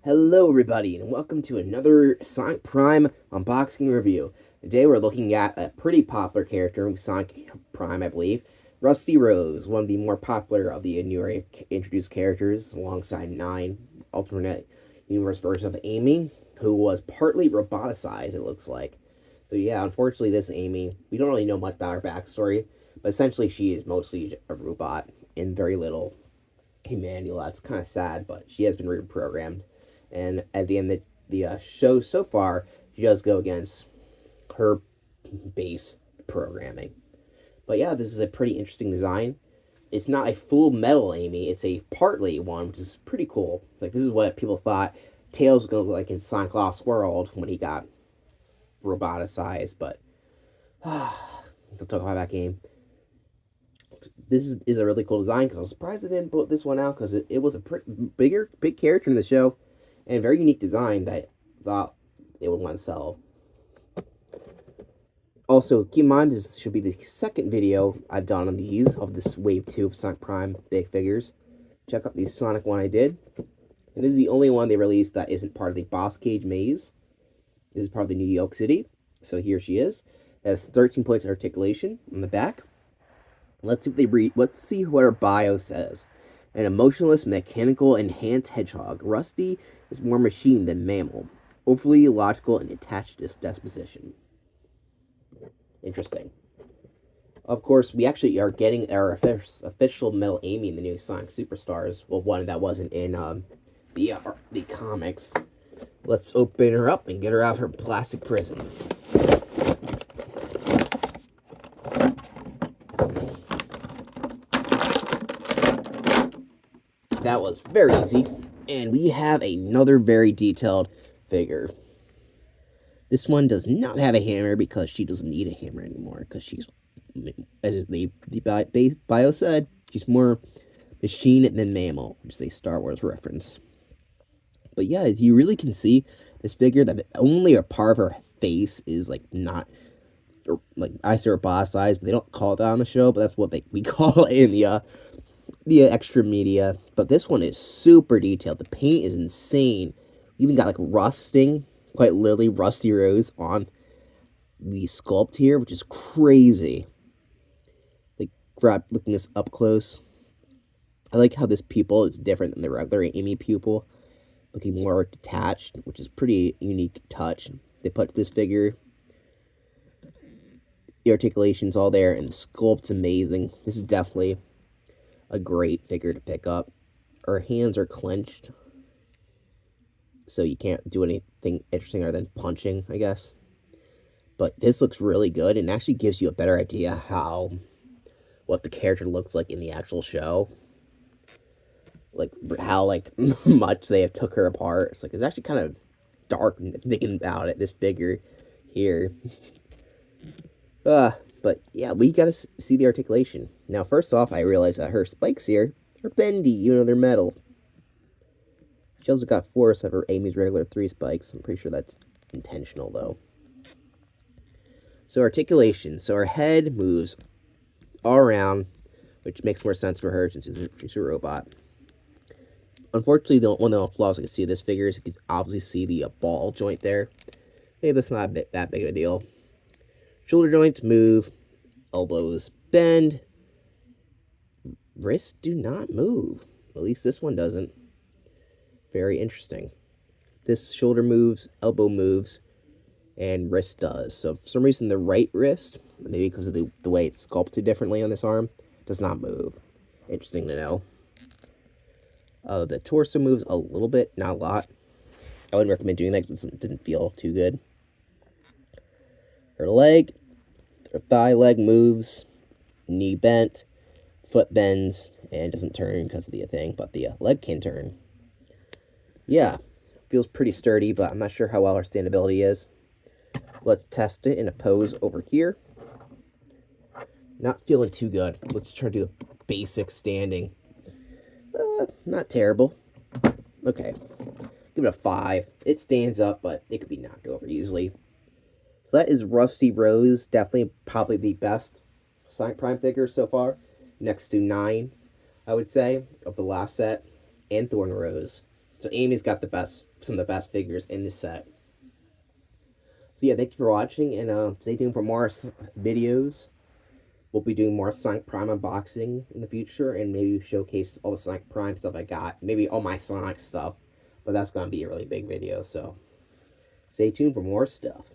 Hello, everybody, and welcome to another Sonic Prime unboxing review. Today, we're looking at a pretty popular character in Sonic Prime, I believe, Rusty Rose, one of the more popular of the newer introduced characters, alongside Nine, alternate universe version of Amy, who was partly roboticized, it looks like. So, yeah, unfortunately, this Amy, we don't really know much about her backstory, but essentially, she is mostly a robot and very little humanity. That's kind of sad, but she has been reprogrammed, and at the end of the show so far, she does go against her base programming. But yeah, this is a pretty interesting design. It's not a full metal Amy, it's a partly one, which is pretty cool. Like, this is what people thought Tails was going to look like in Sonic Lost World when he got roboticized, but don't talk about that game. This is a really cool design because I was surprised they didn't put this one out because it was a big character in the show and very unique design that I thought they would want to sell. Also, keep in mind this should be the second video I've done on these of this Wave 2 of Sonic Prime big figures. Check out the Sonic one I did. And this is the only one they released that isn't part of the Boss Cage maze. This is part of the New York City. So here she is. It has 13 points of articulation on the back. Let's see what they read. Let's see what her bio says. An emotionless, mechanical, enhanced hedgehog. Rusty is more machine than mammal. Overly logical and attached to disposition. Interesting. Of course, we actually are getting our official Metal Amy in the new Sonic Superstars. Well, one that wasn't in the comics. Let's open her up and get her out of her plastic prison. That was very easy. And we have another very detailed figure. This one does not have a hammer because she doesn't need a hammer anymore. Because she's, as the bio said, she's more machine than mammal, which is a Star Wars reference. But yeah, as you really can see, this figure that only a part of her face is like not, or like I say roboticized, size, but they don't call it that on the show. But that's what we call it in the extra media. But this one is super detailed. The paint is insane. We even got like rusting, quite literally Rusty Rose on the sculpt here, which is crazy. Like, looking this up close. I like how this pupil is different than the regular Amy pupil, looking more detached, which is pretty unique touch. They put this figure, the articulation's all there, and the sculpt's amazing. This is definitely a great figure to pick up. Her hands are clenched, so you can't do anything interesting other than punching, I guess. But this looks really good and actually gives you a better idea what the character looks like in the actual show. Like how much they have took her apart. It's actually kind of dark thinking about it. This figure here. But yeah, we gotta see the articulation. Now, first off, I realize that her spikes here are bendy, they're metal. She also got 4 instead of her Amy's regular 3 spikes. I'm pretty sure that's intentional, though. So, articulation. So, her head moves all around, which makes more sense for her since she's a robot. Unfortunately, one of the flaws I can see of this figure is you can obviously see the ball joint there. Maybe that's not that big of a deal. Shoulder joints move, elbows bend, wrists do not move. At least this one doesn't. Very interesting. This shoulder moves, elbow moves, and wrist does. So for some reason the right wrist, maybe because of the way it's sculpted differently on this arm, does not move. Interesting to know. The torso moves a little bit, not a lot. I wouldn't recommend doing that because it didn't feel too good. Her thigh leg moves, knee bent, foot bends, and doesn't turn because of the thing, but the leg can turn. Yeah, feels pretty sturdy, but I'm not sure how well our standability is. Let's test it in a pose over here. Not feeling too good. Let's try to do a basic standing. Not terrible. Okay. Give it a 5. It stands up, but it could be knocked over easily. So that is Rusty Rose. Definitely probably the best Sonic Prime figure so far. Next to 9, I would say, of the last set. And Thorn Rose. So Amy's got some of the best figures in the set. So yeah, thank you for watching, and stay tuned for more videos. We'll be doing more Sonic Prime unboxing in the future, and maybe showcase all the Sonic Prime stuff I got. Maybe all my Sonic stuff, but that's gonna be a really big video. So stay tuned for more stuff.